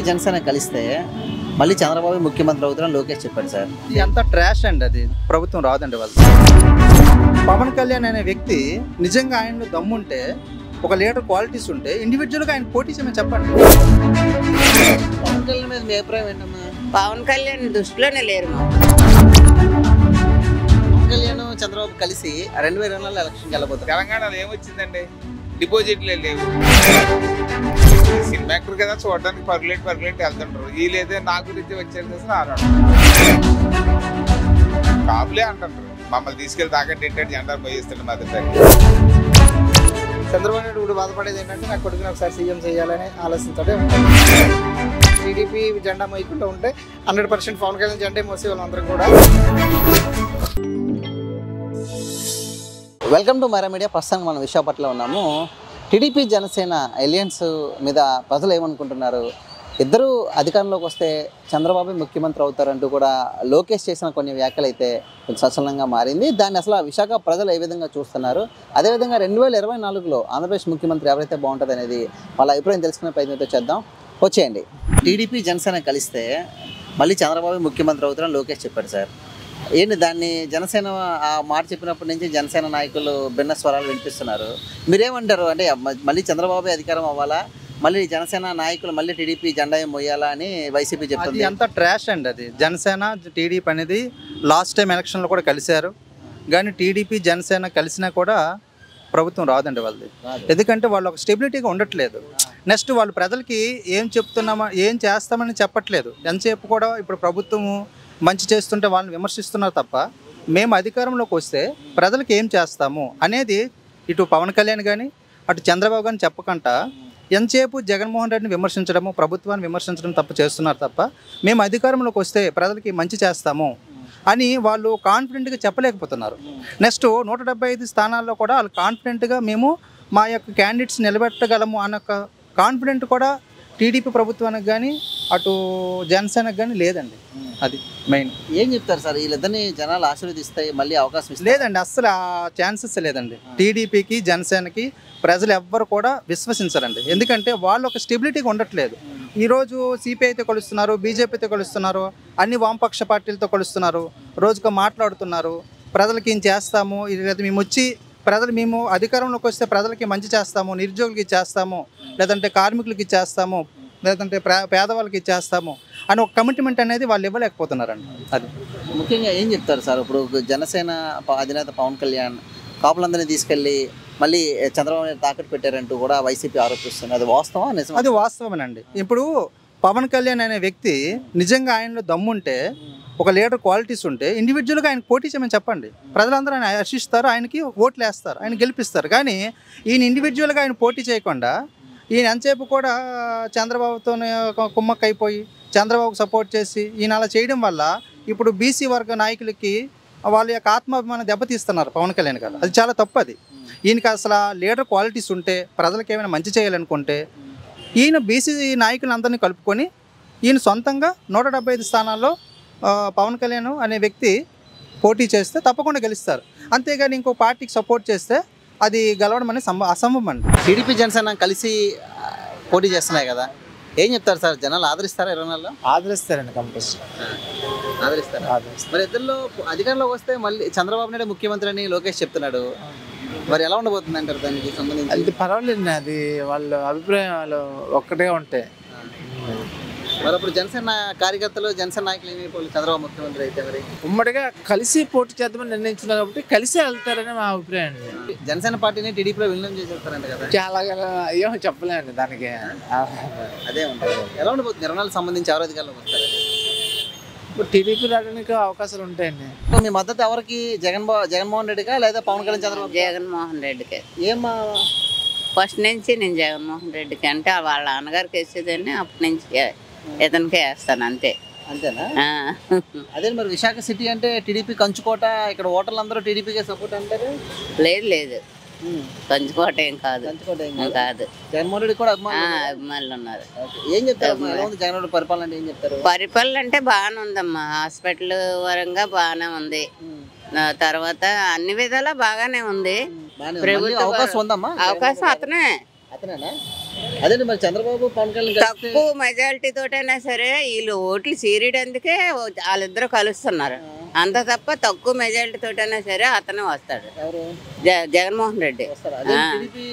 జనసేన కలిస్తే మళ్ళీ చంద్రబాబు ముఖ్యమంత్రి అవుతారని లోకేష్ చెప్పాడు సార్. ఇది అంతా ట్రాష్ అండి. అది ప్రభుత్వం రాదండి వాళ్ళు. పవన్ కళ్యాణ్ అనే వ్యక్తి నిజంగా ఆయనలో దమ్ముంటే, ఒక లీడర్ క్వాలిటీస్ ఉంటే ఇండివిజువల్గా ఆయన పోటీ చేయమని చెప్పండి. పవన్ కళ్యాణ్ మీద మీ అభిప్రాయం ఏంటమ్మా? పవన్ కళ్యాణ్ దృష్టిలోనే లేరు. పవన్ కళ్యాణ్ చంద్రబాబు కలిసి 2024 ఎలక్షన్కి వెళ్ళబోతారు. తెలంగాణలో ఏమొచ్చిందండి? డిపాజిట్లే లేవు. సినిమా యాక్టర్ కదా, చూడడానికి పర్లేట్ వెళ్తుంటారు. వీళ్ళైతే నా గురించి వచ్చేది కోసం ఆడాడు కాపులే అంటుంటారు. మమ్మల్ని తీసుకెళ్లి తాకంటే ఏంటంటే జెండా పోయిస్తాడు మా దగ్గర. చంద్రబాబు నాయుడు ఇప్పుడు బాధపడేది ఏంటంటే, నా కొడుకుని ఒకసారి సీఎం చేయాలని ఆలోచించడే ఉంటాడు. టీడీపీ జెండా మోయకుండా ఉంటే 100% పవన్ కళ్యాణ్ జెండా మోసే వాళ్ళందరూ కూడా. Welcome to Myra Media. ప్రస్తుతానికి మనం విశాఖపట్నంలో ఉన్నాము. టీడీపీ జనసేన ఎలియన్స్ మీద ప్రజలు ఏమనుకుంటున్నారు? ఇద్దరు అధికారంలోకి వస్తే చంద్రబాబు ముఖ్యమంత్రి అవుతారంటూ కూడా లోకేష్ చేసిన కొన్ని వ్యాఖ్యలు అయితే కొంచెం సంచలనంగా మారింది. దాన్ని అసలు విశాఖ ప్రజలు ఏ విధంగా చూస్తున్నారు, అదేవిధంగా 2024లో ఆంధ్రప్రదేశ్ ముఖ్యమంత్రి ఎవరైతే బాగుంటుంది అనేది వాళ్ళ అభిప్రాయం తెలుసుకునే ప్రయత్నంతో చేద్దాం. వచ్చేయండి. టీడీపీ జనసేన కలిస్తే మళ్ళీ చంద్రబాబు ముఖ్యమంత్రి అవుతారని లోకేష్ చెప్పాడు సార్. ఏంటి దాన్ని జనసేన ఆ మాట చెప్పినప్పటి నుంచి జనసేన నాయకులు భిన్న స్వరాలు వినిపిస్తున్నారు. మీరేమంటారు? అంటే మళ్ళీ చంద్రబాబు అధికారం అవ్వాలా, మళ్ళీ జనసేన నాయకులు మళ్ళీ టీడీపీ జెండా మొయ్యాలా అని వైసీపీ చెప్తుంది. అది అంతా ట్రాష్ అండి. అది జనసేన టీడీపీ అనేది లాస్ట్ టైం ఎలక్షన్లో కూడా కలిశారు, కానీ టీడీపీ జనసేన కలిసినా కూడా ప్రభుత్వం రాదండి వాళ్ళది. ఎందుకంటే వాళ్ళు ఒక స్టెబిలిటీగా ఉండట్లేదు. నెక్స్ట్ వాళ్ళు ప్రజలకి ఏం చెప్తున్నామా, ఏం చేస్తామని చెప్పట్లేదు. ఎంతసేపు కూడా ఇప్పుడు ప్రభుత్వము మంచి చేస్తుంటే వాళ్ళని విమర్శిస్తున్నారు తప్ప, మేము అధికారంలోకి వస్తే ప్రజలకు ఏం చేస్తాము అనేది ఇటు పవన్ కళ్యాణ్ కానీ అటు చంద్రబాబు కానీ చెప్పకుండా ఎంతసేపు జగన్మోహన్ రెడ్డిని విమర్శించడము, ప్రభుత్వాన్ని విమర్శించడం తప్ప చేస్తున్నారు తప్ప, మేము అధికారంలోకి వస్తే ప్రజలకి మంచి చేస్తాము అని వాళ్ళు కాన్ఫిడెంట్గా చెప్పలేకపోతున్నారు. నెక్స్ట్ 175 స్థానాల్లో కూడా వాళ్ళు కాన్ఫిడెంట్గా మేము మా యొక్క క్యాండిడేట్స్ నిలబెట్టగలము అన్న కాన్ఫిడెంట్ కూడా టీడీపీ ప్రభుత్వానికి కానీ అటు జనసేనకు కానీ లేదండి. అది మెయిన్. ఏం చెప్తారు సార్? వీళ్ళిద్దరిని జనాలు ఆశీర్వదిస్తాయి, మళ్ళీ అవకాశం ఇస్తారు? లేదండి, అస్సలు ఆ ఛాన్సెస్ లేదండి. టీడీపీకి జనసేనకి ప్రజలు ఎవ్వరు కూడా విశ్వసించరండి. ఎందుకంటే వాళ్ళు ఒక స్టెబిలిటీగా ఉండట్లేదు. ఈరోజు సిపిఐతో కలుస్తున్నారు, బీజేపీతో కలుస్తున్నారు, అన్ని వామపక్ష పార్టీలతో కలుస్తున్నారు, రోజుగా మాట్లాడుతున్నారు. ప్రజలకి ఏం చేస్తాము, లేదా మేము వచ్చి మేము అధికారంలోకి వస్తే ప్రజలకి మంచి చేస్తాము, నిరుద్యోగులకి ఇచ్చేస్తాము, లేదంటే కార్మికులకి ఇచ్చేస్తాము, లేదంటే పేదవాళ్ళకి ఇచ్చేస్తాము అని ఒక కమిట్మెంట్ అనేది వాళ్ళు ఇవ్వలేకపోతున్నారండి. అది ముఖ్యంగా ఏం చెప్తారు సార్? ఇప్పుడు జనసేన అధినేత పవన్ కళ్యాణ్ కాపులందరినీ తీసుకెళ్ళి మళ్ళీ చంద్రబాబు నాయుడు తాకట్టు పెట్టారంటూ కూడా వైసీపీ ఆరోపిస్తుంది. అది వాస్తవా నిజం? అది వాస్తవమేనండి. ఇప్పుడు పవన్ కళ్యాణ్ అనే వ్యక్తి నిజంగా ఆయనలో దమ్ముంటే, ఒక లీడర్ క్వాలిటీస్ ఉంటే ఇండివిజువల్గా ఆయన పోటీ చేయమని చెప్పండి. ప్రజలందరూ ఆయన హర్షిస్తారు, ఆయనకి ఓట్లు వేస్తారు, ఆయన గెలిపిస్తారు. కానీ ఈయన ఇండివిజువల్గా ఆయన పోటీ చేయకుండా ఈయన ఎంతసేపు కూడా చంద్రబాబుతో కుమ్మక్కైపోయి చంద్రబాబుకు సపోర్ట్ చేసి ఈయన అలా చేయడం వల్ల ఇప్పుడు బీసీ వర్గ నాయకులకి వాళ్ళ యొక్క ఆత్మాభిమానం దెబ్బతీస్తున్నారు పవన్ కళ్యాణ్ గారు. అది చాలా తప్పు. అది ఈయనకి అసలు లీడర్ క్వాలిటీస్ ఉంటే, ప్రజలకు ఏమైనా మంచి చేయాలనుకుంటే ఈయన బీసీ నాయకులందరినీ కలుపుకొని ఈయన సొంతంగా 175 స్థానాల్లో పవన్ కళ్యాణ్ అనే వ్యక్తి పోటీ చేస్తే తప్పకుండా గెలుస్తారు. అంతేగాని ఇంకో పార్టీకి సపోర్ట్ చేస్తే అది గెలవడం అనేది అసంభవం అండి. టీడీపీ జనసేన కలిసి పోటీ చేస్తున్నాయి కదా, ఏం చెప్తారు సార్? జనాలు ఆదరిస్తారా? 24లో ఆదరిస్తారండి, కంపల్సరీ ఆదరిస్తారు. మరి ఇద్దరిలో అధికారంలోకి వస్తే మళ్ళీ చంద్రబాబు నాయుడు ముఖ్యమంత్రి అని లోకేష్ చెప్తున్నాడు. మరి ఎలా ఉండబోతుంది అంటారు దానికి సంబంధించి? అది పర్వాలేదు, అది వాళ్ళ అభిప్రాయాలు ఒక్కటే ఉంటాయి. మరి అప్పుడు జనసేన కార్యకర్తలు, జనసేన నాయకులు ఏమైపోవాలి చంద్రబాబు ముఖ్యమంత్రి అయితే? మరి ఉమ్మడిగా కలిసి పోటీ చేద్దామని నిర్ణయించున్నారు కాబట్టి కలిసి వెళ్తారని మా అభిప్రాయం అండి. జనసేన పార్టీని టీడీపీలో విలీనం చేసేస్తారంట కదా? చాలా ఏమో చెప్పలేండి దానికి. అదే ఉంటుంది. ఎలా ఉండబోతుంది 24 సంబంధించి ఎవరు అధికారంలోకి వస్తారు? ఇప్పుడు టీడీపీ రావడానికి అవకాశాలు ఉంటాయండి. మీ మద్దతు ఎవరికి? జగన్మోహన్ రెడ్డిగా లేదా పవన్ కళ్యాణ్ చంద్రబాబు? జగన్మోహన్ రెడ్డికి. ఏమా ఫస్ట్ నుంచి నేను జగన్మోహన్ రెడ్డికి, అంటే వాళ్ళ నాన్నగారికి వేసేదాన్ని, అప్పటి నుంచి ఇతనికే వేస్తాను అంతే. అంతేనా? అదే మరి విశాఖ సిటీ అంటే టీడీపీ కంచుకోట, ఇక్కడ ఓటర్లు అందరూ టీడీపీకే సపోర్ట్ అంటారు. లేదు కంచుకోట ఏం కాదు, కాదు. జగన్మోహన్ రెడ్డి కూడా అభిమానులు ఉన్నారు. ఏం చెప్తారు జగన్ రెడ్డి పరిపాలన అంటే? ఏం చెప్తారు? పరిపాలన అంటే బాగానే ఉందమ్మా, హాస్పిటల్ పరంగా బాగానే ఉంది, తర్వాత అన్ని విధాలా బాగానే ఉంది. అవకాశం ఉందమ్మా? అవకాశం అతనే. అతనేనా? అదే మరి చంద్రబాబు పవన్ కళ్యాణ్ కలిస్తే తక్కువ మెజారిటీ తోటైనా సరే వీళ్ళు ఓట్లు చీరేయడానికే వాళ్ళిద్దరూ కలుస్తున్నారు. అంత తప్ప తక్కువ మెజారిటీ తోటైనా సరే అతనే వస్తాడు. ఎవరు జగన్మోహన్ రెడ్డి. వస్తారు. అదే టీడీపీ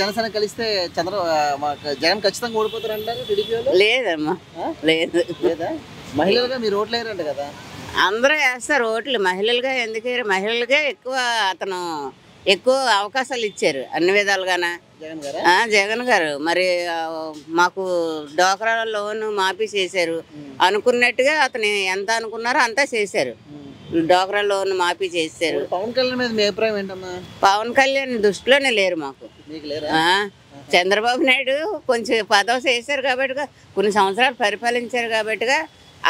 జనసేన కలిస్తే జగన్ ఖచ్చితంగా ఓడిపోతారు అంటారు టీడీపీ వాళ్ళు? లేదమ్మా, లేదు. లేదా మహిళలుగా మీరు ఓట్లు వేయరంట కదా? అందరూ వేస్తారు ఓట్లు. మహిళలుగా ఎందుకు? మహిళలకే ఎక్కువ అవకాశాలు ఇచ్చారు అన్ని విధాలుగాన జగన్ గారు. జగన్ గారు మరి మాకు డోక్రా లోన్ మాఫీ చేశారు. అనుకున్నట్టుగా అతను ఎంత అనుకున్నారో అంతా చేశారు. డోక్రా లోన్ మాఫీ చేశారు. పవన్ కళ్యాణ్ మీద మీ అభిప్రాయం ఏంటమ్మా? పవన్ కళ్యాణ్ దృష్టిలోనే లేరు మాకు. మీకు లేరా? చంద్రబాబు నాయుడు కొంచెం పదవి చేశారు కాబట్టి, కొన్ని సంవత్సరాలు పరిపాలించారు కాబట్టి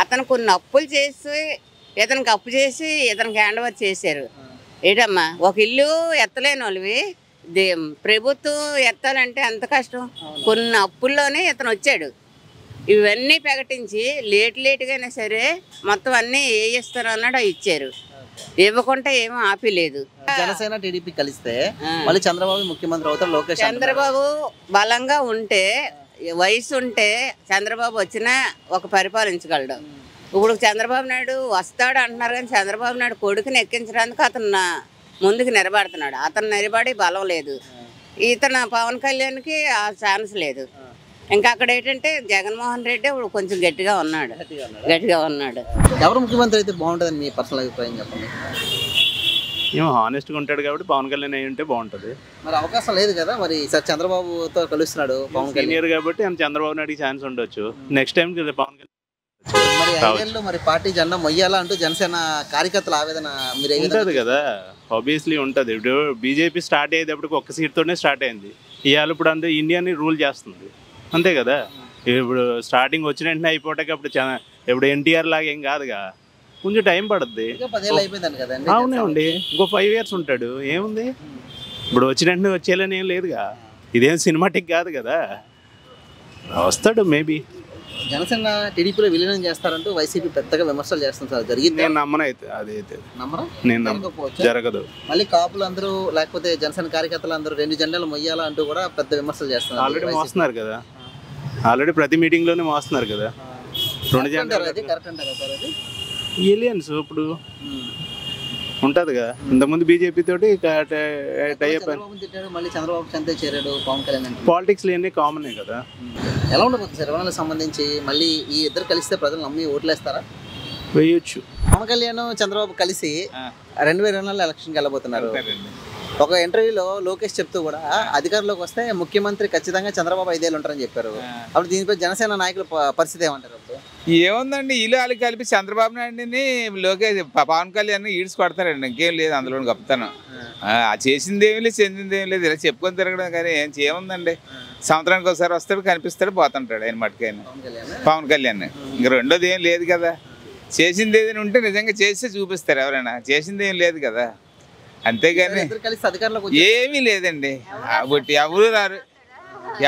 అతను కొన్ని అప్పులు చేసి ఇతనికి అప్పు చేసి ఇతనికి హ్యాండ్ ఓవర్ చేశారు. ఏంటమ్మా, ఒక ఇల్లు ఎత్తలేని వాళ్ళవి ప్రభుత్వం ఎత్తాలంటే అంత కష్టం. కొన్ని అప్పుల్లోనే ఇతను వచ్చాడు. ఇవన్నీ ప్రకటించి లేటుగా అయినా సరే మొత్తం అన్నీ ఏ ఇస్తారు అన్నాడు ఇచ్చారు. ఇవ్వకుండా ఏమో ఆపిలేదు. జనసేన టీడీపీ కలిస్తే మళ్ళీ చంద్రబాబు ముఖ్యమంత్రి అవుతారు. లోకేష్ చంద్రబాబు బలంగా ఉంటే, వయసు ఉంటే చంద్రబాబు వచ్చినా ఒక పరిపాలించగలడు. ఇప్పుడు చంద్రబాబు నాయుడు వస్తాడు అంటున్నారు కానీ చంద్రబాబు నాయుడు కొడుకుని ఎక్కించడానికి అతను ముందుకు నిలబడుతున్నాడు. అతను నిలబడి బలం లేదు. ఇతను పవన్ కళ్యాణ్కి ఆ ఛాన్స్ లేదు. ఇంకా అక్కడ ఏంటంటే జగన్మోహన్ రెడ్డి ఇప్పుడు కొంచెం గట్టిగా ఉన్నాడు. ఎవరు ముఖ్యమంత్రి అయితే బాగుంటుందని మీ పర్సనల్ అభిప్రాయం చెప్పండి. ఏమో హానెస్ట్గా ఉంటాడు కాబట్టి పవన్ కళ్యాణ్ అయి ఉంటే బాగుంటుంది. మరి అవకాశం లేదు కదా? మరి సార్ చంద్రబాబుతో కలుస్తున్నాడు పవన్ కళ్యాణ్. సీనియర్ కాబట్టి చంద్రబాబు నాయుడుకి ఛాన్స్ ఉండొచ్చు. నెక్స్ట్ టైం పవన్ కళ్యాణ్ మరి 5 ఏళ్ళు మరి పార్టీ జెండా మొయ్యాలా అంటూ జనసేన కార్యకర్తల ఆవేదన మీరు ఉంటుంది కదా? ఆబ్వియస్లీ ఉంటుంది. ఇప్పుడు బీజేపీ స్టార్ట్ అయ్యేటప్పటికి ఒక్క సీట్తోనే స్టార్ట్ అయింది. ఇవాళ ఇప్పుడు అంతా ఇండియాని రూల్ చేస్తుంది, అంతే కదా? ఇప్పుడు స్టార్టింగ్ వచ్చిన వెంటనే అయిపోయాక ఇప్పుడు ఎన్టీఆర్ లాగా ఏం కాదుగా, కొంచెం టైం పడుద్ది. 10 ఏళ్ళు అయిపోయింది కదా? అవునండి, ఇంకో 5 years ఉంటాడు. ఏముంది ఇప్పుడు వచ్చిన వెంటనే వచ్చేయాలని ఏం లేదుగా. ఇదేం సినిమాటిక్ కాదు కదా, వస్తాడు మేబీ. జనసేన టీడీపీలో విలీనం చేస్తారంటూ వైసీపీ పెద్దగా విమర్శలు చేస్తుంది సార్. జరిగింది? నేను నమ్మను. అయితే అదైతే నమ్మరా? నేను జరగదు. మళ్ళీ కాపులు అందరూ లేకపోతే జనసేన కార్యకర్తలు అందరూ 2 జెండాలు మొయ్యాలా అంటూ కూడా పెద్ద విమర్శలు చేస్తున్నారు. ఆల్రెడీ మోస్తున్నారు కదా, ఆల్రెడీ ప్రతి మీటింగ్ లోనే మోస్తున్నారు కదా 2 జెండాలు. కరెక్ట్ అంటారా సార్? అది ఏలియన్స్ ఇప్పుడు ఉంటదిగా. ఇంతకుముందు బీజేపీ తోటి మళ్ళీ చంద్రబాబు చెంతే చేరాడు పవన్ కళ్యాణ్. పాలిటిక్స్ లేని కామనే కదా. ఎలా ఉండబోతుంది సార్ రవాణాలకు సంబంధించి? మళ్ళీ ఈ ఇద్దరు కలిస్తే ప్రజలు నమ్మి ఓట్లేస్తారా? వేయొచ్చు. పవన్ కళ్యాణ్ చంద్రబాబు కలిసి 2024 ఎలక్షన్కి వెళ్ళబోతున్నారు. ఒక ఇంటర్వ్యూలో లోకేష్ చెప్తూ కూడా అధికారంలోకి వస్తే ముఖ్యమంత్రి ఖచ్చితంగా చంద్రబాబు 5 ఏళ్ళు ఉంటారని చెప్పారు. అప్పుడు దీనిపై జనసేన నాయకుల పరిస్థితి ఏమంటారు? ఏముందండి, వీళ్ళు వాళ్ళు కలిపి చంద్రబాబు నాయుడిని లోకేష్ పవన్ కళ్యాణ్ ఈడ్చి కొడతారండి. ఇంకేం లేదు అందులో గొప్పతనం. చేసింది ఏమి లేదు, చెందింది ఏమి లేదు, ఇలా చెప్పుకొని తిరగడం కానీ ఏం చేయముందండి. సంవత్సరానికి ఒకసారి వస్తాడు, కనిపిస్తాడు, పోతుంటాడు ఆయన మట్టుకైనా పవన్ కళ్యాణ్. ఇంక రెండోది ఏం లేదు కదా. చేసింది ఏదైనా ఉంటే నిజంగా చేస్తే చూపిస్తారు ఎవరైనా. చేసింది ఏం లేదు కదా, అంతేగాని ఏమీ లేదండి. ఎవరు రారు,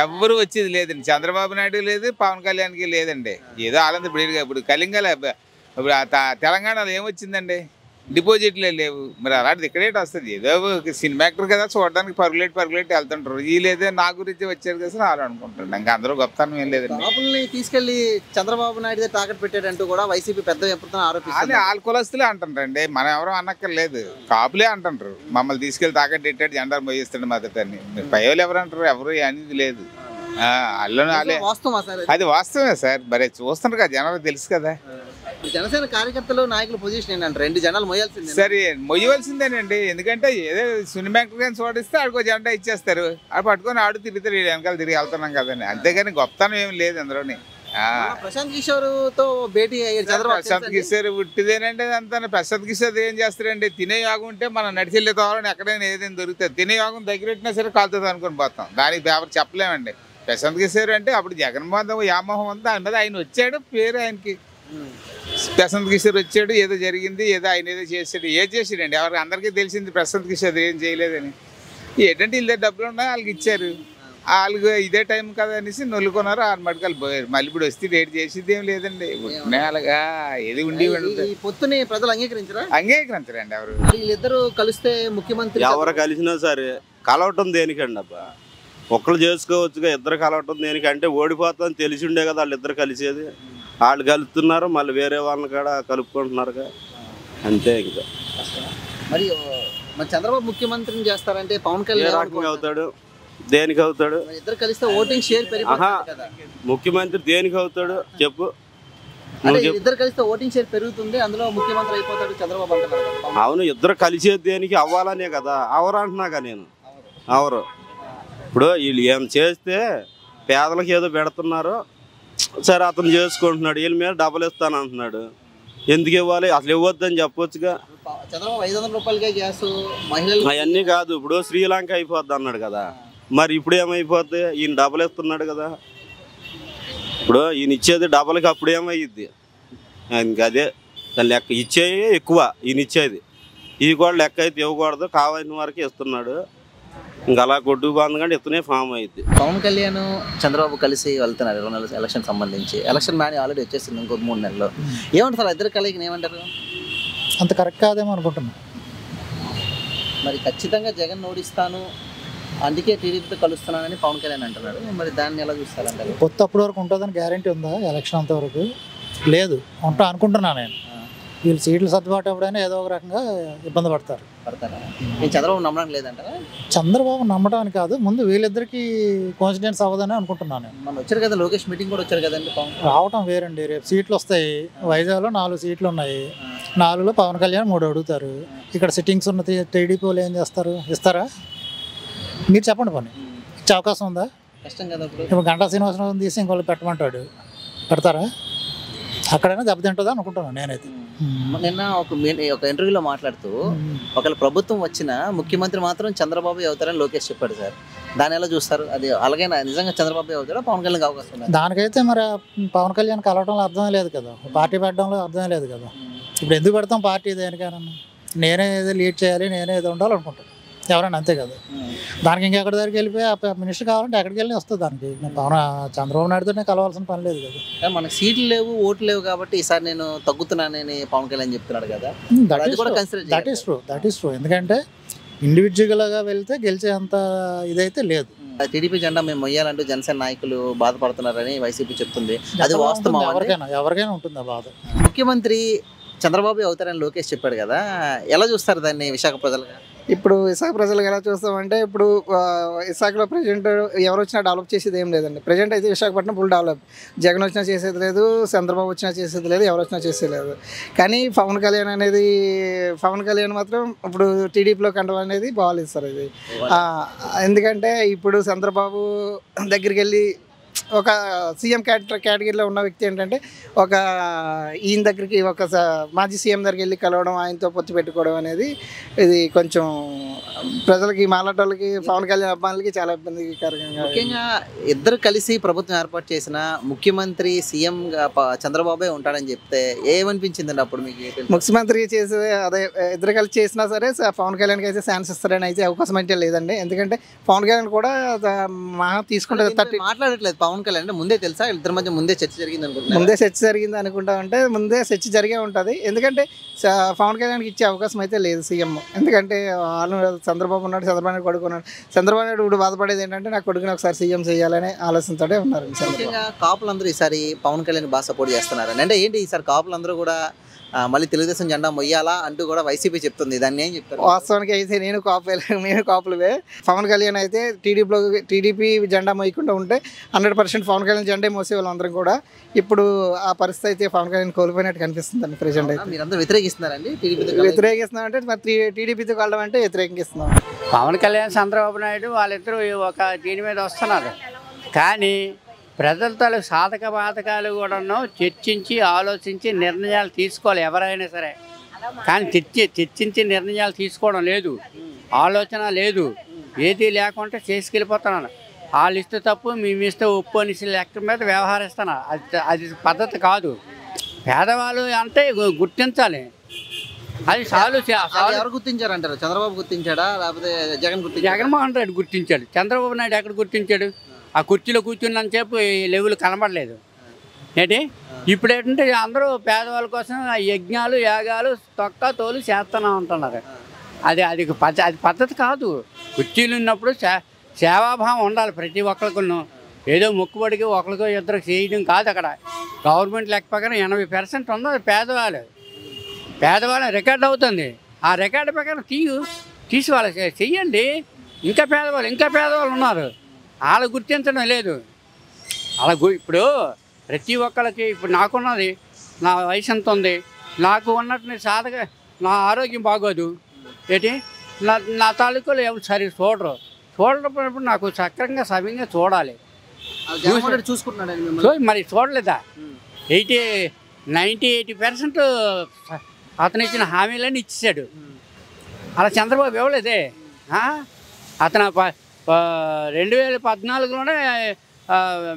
ఎవ్వరు వచ్చేది లేదండి. చంద్రబాబు నాయుడు లేదు, పవన్ కళ్యాణ్కి లేదండి. ఏదో ఆనంద ఇప్పుడు కళింగల ఇప్పుడు తెలంగాణలో ఏమొచ్చిందండి? డిపాజిట్లే లేవు. మరి అలాంటిది ఇక్కడేటి వస్తుంది? ఏదో సినిమా యాక్టర్ కదా, చూడడానికి పరుగులేటి వెళ్తుంటారు. ఈ లేదే నా గురించి వచ్చారు కదా వాళ్ళు అనుకుంటారు. ఇంకా అందరూ గొప్పతనం ఏం లేదండి. కాపుల్ని తీసుకెళ్లి చంద్రబాబు నాయుడు తాకట్టు పెట్టాడంటూ కూడా వైసీపీ పెద్ద ఎప్పుడుతున్నా ఆరోపిస్తుంది. వాళ్ళ కులస్తులే అంటుంటారండి, మనం ఎవరో అనక్కర్లేదు. కాపులే అంటుంటారు మమ్మల్ని తీసుకెళ్లి తాకట్టు పెట్టాడు, జెండాలు పోయిస్తాడు మొదటని. పైలు ఎవరు అంటారు? ఎవరు అనేది లేదు. అది వాస్తవమే సార్. మరి చూస్తున్నారు కదా జనాలకు తెలుసు కదా. జనసేన కార్యకర్తలు నాయకుల పొజిషన్ ఏంటంటే 2 జెండాలు మొయ్యాల్సిందే. సరే మొయ్యవలసిందేనండి. ఎందుకంటే ఏదో సినిమా యాక్టర్ చూడిస్తే ఆడికో జెండా ఇచ్చేస్తారు, ఆడు పట్టుకొని ఆడు తిరుగుతారు, వెనకాల తిరిగి వెళ్తున్నాం కదండి. అంతేగాని గొప్పతనం ఏమి లేదు అందులోని. ప్రశాంత్ కిషోర్ తో భేటీ ప్రశాంత్ కిషోర్ ఉట్టిదేనంటే అంతా. ప్రశాంత్ కిషోర్ ఏం చేస్తారండి? తినే యోగం ఉంటే మనం నడిచెళ్ళే తోవాలని ఎక్కడైనా ఏదైనా దొరుకుతుంది. తినే యోగం దగ్గరెట్టినా సరే కాలుతుంది అనుకుని పోతాం. దానికి పేపర్ చెప్పలేమండి. ప్రశాంత్ కిషోర్ అంటే అప్పుడు జగన్మోహన్ వ్యామోహం అంతా దాని మీద ఆయన వచ్చాడు, పేరు ఆయనకి. ప్రశాంత్ కిషోర్ వచ్చాడు, ఏదో జరిగింది, ఏదో ఆయన ఏదో చేసాడు. ఏం చేసాడండి? ఎవరికి అందరికీ తెలిసింది ప్రశాంత్ కిషోర్ ఏం చేయలేదని. ఏంటంటే వీళ్ళ డబ్బులు ఉన్నాయి, వాళ్ళకి ఇచ్చారు. వాళ్ళకి ఇదే టైం కదా అనేసి నొల్లుకున్నారు, ఆ మటుకాలు పోయారు. మళ్ళీ ఇప్పుడు వస్తే రేటు చేసేది ఏం లేదండి. అలాగా ఏది ఉండి పొత్తుని ప్రజలు అంగీకరించరా? అంగీకరించరండి ఎవరు. వీళ్ళిద్దరు కలిస్తే ముఖ్యమంత్రి ఎవరు కలిసినా సరే కలవటం దేనికండి అబ్బా? ఒక్కరు చేసుకోవచ్చుగా, ఇద్దరు కలవటం దేనికంటే ఓడిపోతుందని తెలిసి ఉండే కదా వాళ్ళిద్దరు కలిసేది. వాళ్ళు కలుపుతున్నారు, మళ్ళీ వేరే వాళ్ళని కూడా కలుపుకుంటున్నారుగా, అంతే. ఇంకా మరి మరి చంద్రబాబు ముఖ్యమంత్రిని చేస్తారంటే పవన్ ఏ కళ్యాణ్ రకంగా అవుతాడు, దేనికి అవుతాడు? మరి ఇద్దరు కలిస్తే ఓటింగ్ షేర్ పెరిగిపోతుంది కదా. ముఖ్యమంత్రి దేనికి అవుతాడు చెప్పు? అంటే ఇద్దరు కలిస్తే ఓటింగ్ షేర్ పెరుగుతుంది, అందులో ముఖ్యమంత్రి అయిపోతాడు చంద్రబాబు అంటున్నారు కదా. అవును, ఇద్దరు కలిసేది దేనికి? అవ్వాలనే కదా. అవరు అంటున్నాగా నేను, అవరు. ఇప్పుడు వీళ్ళు ఏం చేస్తే పేదలకు ఏదో పెడుతున్నారు, సరే అతను చేసుకుంటున్నాడు, వీళ్ళ మీద డబ్బులు ఇస్తాను అంటున్నాడు. ఎందుకు ఇవ్వాలి? అసలు ఇవ్వద్దని చెప్పొచ్చుగా. చంద్రబాబు 500 రూపాయలకే గ్యాస్ మహిళలు అవన్నీ కాదు, ఇప్పుడు శ్రీలంక అయిపోద్ది అన్నాడు కదా, మరి ఇప్పుడు ఏమైపోద్ది? ఈయన డబ్బులు ఇస్తున్నాడు కదా, ఇప్పుడు ఈయన ఇచ్చేది డబ్బులకి అప్పుడు ఏమయ్యిద్ది? ఇంకా అదే దాని లెక్క. ఇచ్చేవి ఎక్కువ ఈయన ఇచ్చేది, ఇవి కూడా లెక్క అయితే ఇవ్వకూడదు, కావాల్సిన వరకు ఇస్తున్నాడు. ఇంకా అలా కొట్టు బాగుంది ఇతనే ఫామ్ అయ్యిద్ది. పవన్ కళ్యాణ్ చంద్రబాబు కలిసి వెళ్తున్నారు 20 నెలల ఎలక్షన్ సంబంధించి. ఎలక్షన్ మ్యాన్ ఆల్రెడీ వచ్చేసింది ఇంకో 3 నెలల్లో. ఏమంటారు ఇద్దరు కలిగి? ఏమంటారు? అంత కరెక్ట్ కాదేమో అనుకుంటున్నాను. మరి ఖచ్చితంగా జగన్ ఓడిస్తాను, అందుకే టీడీపీతో కలుస్తున్నానని పవన్ కళ్యాణ్ అంటున్నాడు. మరి దాన్ని ఎలా చూస్తారంటారు? కొత్త అప్పటి వరకు ఉంటుందని గ్యారంటీ ఉందా? ఎలక్షన్ అంతవరకు లేదు ఉంటా అనుకుంటున్నాను నేను. వీళ్ళు సీట్లు సర్దుబాటు అప్పుడైనా ఏదో ఒక రకంగా ఇబ్బంది పడతారా? నేను చంద్రబాబు నమ్మడం లేదంటారా? చంద్రబాబు నమ్మడానికి కాదు, ముందు వీళ్ళిద్దరికి కోన్సిడెన్స్ అవ్వదని అనుకుంటున్నాను నేను. మనం వచ్చారు కదా, లోకేష్ మీటింగ్ కూడా వచ్చారు కదండి పవన్. రావటం వేరండి. రేపు సీట్లు వస్తాయి. వైజాగ్లో 4 సీట్లు ఉన్నాయి, 4లో పవన్ కళ్యాణ్ 3 అడుగుతారు. ఇక్కడ సిట్టింగ్స్ ఉన్న టీడీపీ వాళ్ళు ఏం చేస్తారు? ఇస్తారా? మీరు చెప్పండి. పని ఇచ్చే అవకాశం ఉందా? కష్టం కదా. ఇప్పుడు గంటా శ్రీనివాసరావు తీసి ఇంకోళ్ళు పెట్టమంటాడు, పెడతారా? అక్కడైనా దెబ్బతింటుందా అనుకుంటున్నాను నేనైతే. నిన్న ఒక ఇంటర్వ్యూలో మాట్లాడుతూ ఒకవేళ ప్రభుత్వం వచ్చినా ముఖ్యమంత్రి మాత్రం చంద్రబాబు అవుతారని లోకేష్ చెప్పాడు సార్. దాన్ని ఎలా చూస్తారు? అది అలాగే నిజంగా చంద్రబాబు అవుతారా, పవన్ కళ్యాణ్ అవకాశం ఉందా? దానికైతే మరి పవన్ కళ్యాణ్ కలవడంలో అర్థమే లేదు కదా, పార్టీ పెట్టడంలో అర్థమే లేదు కదా. ఇప్పుడు ఎందుకు పెడతాం పార్టీ? దేనికైనా నేనే ఏదో లీడ్ చేయాలి, నేనే ఏదో ఉండాలనుకుంటాను ఎవరైనా, అంతే కదా. దానికి ఇంకెక్కడి దగ్గరికి వెళ్ళిపోయి మినిస్టర్ కావాలంటే ఎక్కడికి వెళ్ళి వస్తుంది. దానికి పవన్ చంద్రబాబు నాయుడుతో కలవాల్సిన పని లేదు కదా. మనకి సీట్లు లేవు, ఓట్లు లేవు కాబట్టి ఈసారి నేను తగ్గుతున్నానని పవన్ కళ్యాణ్ చెప్తున్నాడు కదా. That is true. ఎందుకంటే ఇండివిజువల్గా వెళ్తే గెలిచే అంత ఇదైతే లేదు. టీడీపీ జెండా మేము మొయ్యాలంటూ జనసేన నాయకులు బాధపడుతున్నారని వైసీపీ చెప్తుంది. అది వాస్తవం. ఎవరికైనా ఉంటుందా బాధ? ముఖ్యమంత్రి చంద్రబాబు అవుతారని లోకేష్ చెప్పాడు కదా, ఎలా చూస్తారు దాన్ని విశాఖ ప్రజలుగా? ఇప్పుడు విశాఖ ప్రజలకు ఎలా చూస్తామంటే, ఇప్పుడు విశాఖలో ప్రజెంట్ ఎవరు వచ్చినా డెవలప్ చేసేది ఏం లేదండి. ప్రజెంట్ అయితే విశాఖపట్నం ఫుల్ డెవలప్. జగన్ వచ్చినా చేసేది లేదు, చంద్రబాబు వచ్చినా చేసేది లేదు, ఎవరు వచ్చినా చేసేది లేదు. కానీ పవన్ కళ్యాణ్ మాత్రం ఇప్పుడు టీడీపీలో కండం అనేది బాగాలేదు సార్. ఇది ఎందుకంటే ఇప్పుడు చంద్రబాబు దగ్గరికి వెళ్ళి ఒక సీఎం కేటగిరీలో ఉన్న వ్యక్తి ఏంటంటే ఒక ఈయన దగ్గరికి ఒక మాజీ సీఎం దగ్గరికి వెళ్ళి కలవడం, ఆయనతో పొత్తు పెట్టుకోవడం అనేది ఇది కొంచెం ప్రజలకి, మాలాటోళ్ళకి, పవన్ కళ్యాణ్ అభిమానులకి చాలా ఇబ్బందికరంగా. ముఖ్యంగా ఇద్దరు కలిసి ప్రభుత్వం ఏర్పాటు చేసిన ముఖ్యమంత్రి సీఎం చంద్రబాబే ఉంటాడని చెప్తే ఏమనిపించిందండి అప్పుడు మీకు? ముఖ్యమంత్రి చేసే అదే ఇద్దరు కలిసి చేసినా సరే పవన్ కళ్యాణ్కి అయితే ఛాన్స్ ఇస్తారని అయితే అవకాశం అయితే లేదండి. ఎందుకంటే పవన్ కళ్యాణ్ కూడా తీసుకుంటే మాట్లాడట్లేదు. పవన్ కళ్యాణ్ అంటే ముందే తెలుసా ఇద్దరి మధ్య ముందే చర్చ జరిగింది అనుకుంటా? ముందే చర్చ జరిగింది అనుకుంటా. అంటే ముందే చర్చ జరిగే ఉంటుంది. ఎందుకంటే పవన్ కళ్యాణ్కి ఇచ్చే అవకాశం అయితే లేదు సీఎం. ఎందుకంటే వాళ్ళు చంద్రబాబు ఉన్నాడు, చంద్రబాబు నాయుడు కొడుకు ఉన్నాడు. చంద్రబాబు నాయుడు ఇప్పుడు బాధపడేది ఏంటంటే నా కొడుకుని ఒకసారి సీఎం చేయాలనే ఆలోచనతోనే ఉన్నారు. ముఖ్యంగా కాపులందరూ ఈసారి పవన్ కళ్యాణ్ బాగా సపోర్ట్ చేస్తున్నారు. అంటే ఏంటి ఈసారి కాపులందరూ కూడా మళ్ళీ తెలుగుదేశం జెండా మొయ్యాలా అంటూ కూడా వైసీపీ చెప్తుంది. దాన్ని ఏం చెప్తారు? వాస్తవానికి అయితే మేము కాపులవే. పవన్ కళ్యాణ్ అయితే టీడీపీ జెండా మొయ్యకుండా ఉంటే 100% పవన్ కళ్యాణ్ జెండా మోసే వాళ్ళందరం కూడా ఇప్పుడు ఆ పరిస్థితి అయితే పవన్ కళ్యాణ్ కోల్పోయినట్టు కనిపిస్తుందండి ప్రెజెంట్ అయితే. మీరందరూ వ్యతిరేకిస్తున్నారండి? వ్యతిరేకిస్తున్నాం అంటే మరి టీడీపీతో కలవడం అంటే వ్యతిరేకిస్తున్నాం. పవన్ కళ్యాణ్ చంద్రబాబు నాయుడు వాళ్ళిద్దరూ ఒక దీని మీద వస్తున్నారు. కానీ ప్రజలతో సాధక బాధకాలు కూడాను చర్చించి ఆలోచించి నిర్ణయాలు తీసుకోవాలి ఎవరైనా సరే. కానీ చర్చించి నిర్ణయాలు తీసుకోవడం లేదు, ఆలోచన లేదు, ఏది లేకుంటే చేసుకెళ్ళిపోతున్నాను. వాళ్ళు ఇస్తే తప్పు, మేము ఇస్తే ఒప్పు అనేసి లెక్క మీద వ్యవహరిస్తున్నారు. అది పద్ధతి కాదు. పేదవాళ్ళు అంటే గుర్తించాలి. అది ఎవరు గుర్తించారంటారు? చంద్రబాబు గుర్తించాడా లేకపోతే జగన్ గుర్తించాడా? జగన్మోహన్ రెడ్డి గుర్తించాడు. చంద్రబాబు నాయుడు ఎక్కడ గుర్తించాడు? ఆ కుర్చీలో కూర్చున్నంతసేపు ఈ లెవెల్ కనబడలేదు ఏంటి. ఇప్పుడు ఏంటంటే అందరూ పేదవాళ్ళ కోసం యజ్ఞాలు యాగాలు తొక్క తోలు చేస్తూనే ఉంటున్నారు. అది పద్ధతి కాదు. కుర్చీలు ఉన్నప్పుడు సేవాభావం ఉండాలి ప్రతి ఒక్కరికును. ఏదో మొక్కుబడికి ఒకరికో ఇద్దరికి చేయడం కాదు. అక్కడ గవర్నమెంట్ లెక్క ప్రకారం 80% ఉన్నది పేదవాళ్ళ రికార్డు అవుతుంది. ఆ రికార్డు ప్రకారం తీసి వాళ్ళకి చెయ్యండి. ఇంకా పేదవాళ్ళు ఉన్నారు, వాళ్ళు గుర్తించడం లేదు. అలా ఇప్పుడు ప్రతి ఒక్కరికి ఇప్పుడు నాకున్నది, నా వయసు ఎంత ఉంది, నాకు ఉన్నట్టు సాధగా నా ఆరోగ్యం బాగోదు ఏంటి, నా తాలూకాలో ఎవరు సరి చూడకపోయినప్పుడు నాకు సక్రంగా సమయంగా చూడాలి. మరి చూడలేదా? 90-80% అతను ఇచ్చిన హామీలన్నీ ఇచ్చేసాడు. అలా చంద్రబాబు ఇవ్వలేదే. అతను 2014లోనే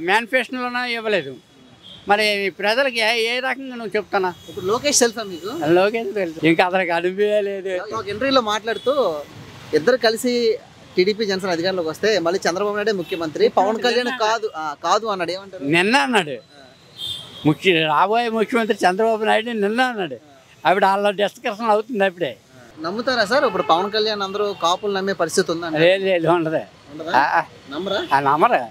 మేనిఫెస్టోలోనే ఇవ్వలేదు. మరి ప్రజలకి ఏ రకంగా నువ్వు చెప్తానా? ఇప్పుడు లోకేష్ తెలుసా మీకు? లోకేష్ తెలుసు, ఇంకా అతనికి అనుభవం లేదు. ఒక ఇంటర్వ్యూలో మాట్లాడుతూ ఇద్దరు కలిసి టీడీపీ జనసేన అధికారంలోకి వస్తే మళ్ళీ చంద్రబాబు నాయుడే ముఖ్యమంత్రి, పవన్ కళ్యాణ్ కాదు అన్నాడు. ఏమంటారు? నిన్న అన్నాడు రాబోయే ముఖ్యమంత్రి చంద్రబాబు నాయుడు నిన్న అన్నాడు. అప్పుడు వాళ్ళ డిస్కషన్ అవుతుంది. అప్పుడే నమ్ముతారా సార్? ఇప్పుడు పవన్ కళ్యాణ్ అందరూ కాపులు నమ్మే పరిస్థితి ఉందా? లేదు ఉండదు. నమ్మరా? నమ్మరా.